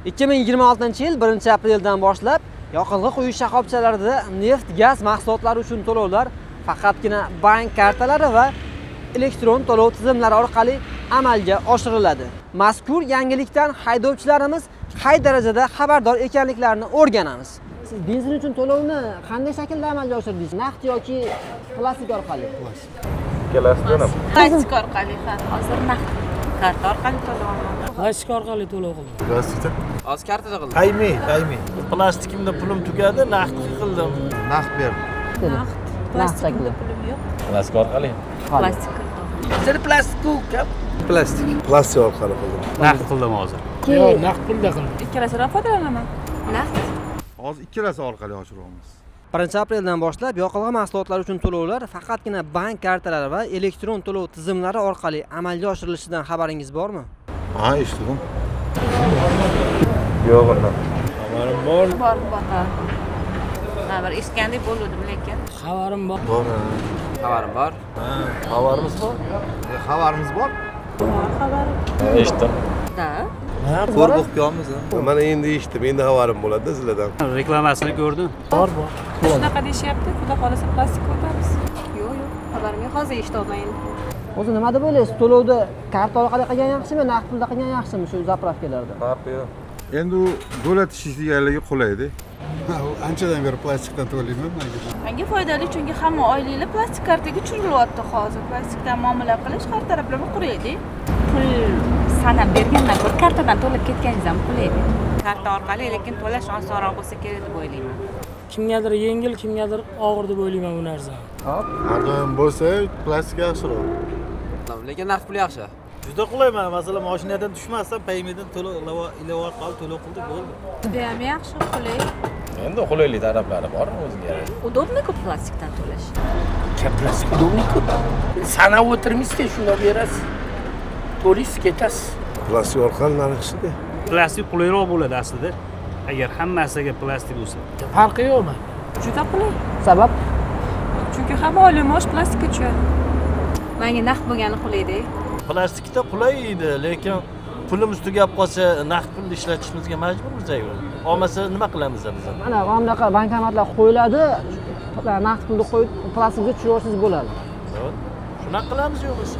2026-yil 1-apreldan boshlab yoqilg'i quyish shoxobchalarida neft, gaz mahsulotlari uchun to'lovlar faqatgina bank kartalari va elektron to'lov tizimlari orqali amalga oshiriladi. Mazkur yangilikdan haydovchilarimiz qay darajada xabardor ekanliklarini o'rganamiz. Siz benzin uchun to'lovni qanday shaklda amalga oshirdingiz? Naqd yoki plastik orqali? Ikkalasidan ham. Plastik orqali, hozir naqd karta orqali to'layman. Plastik orqali to'lov qildim. Plastikda. Hozir kartada qildim. Qaymi. Plastikimda pulim tugadi, naqd qildim. Naqd berdim. Naqd. Plastikda pulim yo'q. Plastik orqali. Plastik qildim. Sizlar plastik-ku, kap. Plastik orqali qildim. Naqd qildim hozir. Yo'q, naqd pulda qildim. Ikkalasidan foydalanaman. Naqd. Hozir ikkalasi orqali oshiryapmiz. 1-apreldan boshlab yoqilg'i mahsulotlari uchun to'lovlar faqatgina bank kartalari va elektron to'lov tizimlari orqali amalga oshirilishidan xabaringiz bormi? Ha, eshitdim. Yo'q, unda. Xabarim bor. Bor. Ha, bir eshitgandek bo'ldim lekin. Xabarim bor. Bor. Xabarim bor. Xabarimiz bor. Xabarimiz bor. Bor xabarim. Eshitdim. Da. Ko'rib o'qiyapmiz. Mana endi eshitdim, endi xabarim bo'ladi sizlardan. Reklamasini ko'rdim. Bor. Shunaqa deyishyapti, xudo xolasa plastik o'tamiz. Yo'q, xabarim yo'q. Hozir eshityapman endi. O'zi nima deb o'ylaysiz? To'lovni karta orqali qilgan yaxshimi, naqd pulda qilgan yaxshimi shu zapravkalarda? Farqi yo'q. Endi u davlat ishchilarga qulaydi. Anchadan beri plastikdan to'layman. Menga foydali, chunki hamma oyliklar plastik kartaga tushiryapti hozir. Plastikdan muomala qilish har taraflama qulaydi. Pul sanab bergandan ko'ra kartadan to'lab ketganingiz ham qulaydi. Karta orqali lekin to'lash osonroq bo'lsa kerak deb o'ylayman. Kimgadir yengil, kimgadir og'ir deb o'ylayman bu narsani. Har doim bo'lsa, plastik yaxshiroq. Lekin naqd pul yaxshi. Juda qulay. Masalan, mashinadan tushmasdan paymedan to'lov ilova orqali to'lov qildik bo'ldi. Juda ham yaxshi, qulay. Endi qulaylik taraflari bor o'ziga. Удобно-ku plastikdan to'lash. Plastik udobniy-ku. Sanab o'tirmizda shunda berasiz. To'laysiz, ketasiz. Plastik orqali narxida. Plastik qulayroq bo'ladi aslida. Agar hammasiga plastik bo'lsa. Farqi yo'qmi? Juda qulay. Sabab? Chunki hamma oylik maosh plastikka tushadi. Menga naqd bo'lgani qulayda. Plastikda qulay edi, lekin pulimiz tugab qolsa naqd pulni ishlatishimizga majburmiz-ku. Olmasa nima qilamiz biz? Mana bunaqa bankomatlar qo'yiladi, naqd pulni qo'yib plastikga tushirsangiz bo'ladi. Shunaqa qilamiz yo'q bo'lsa.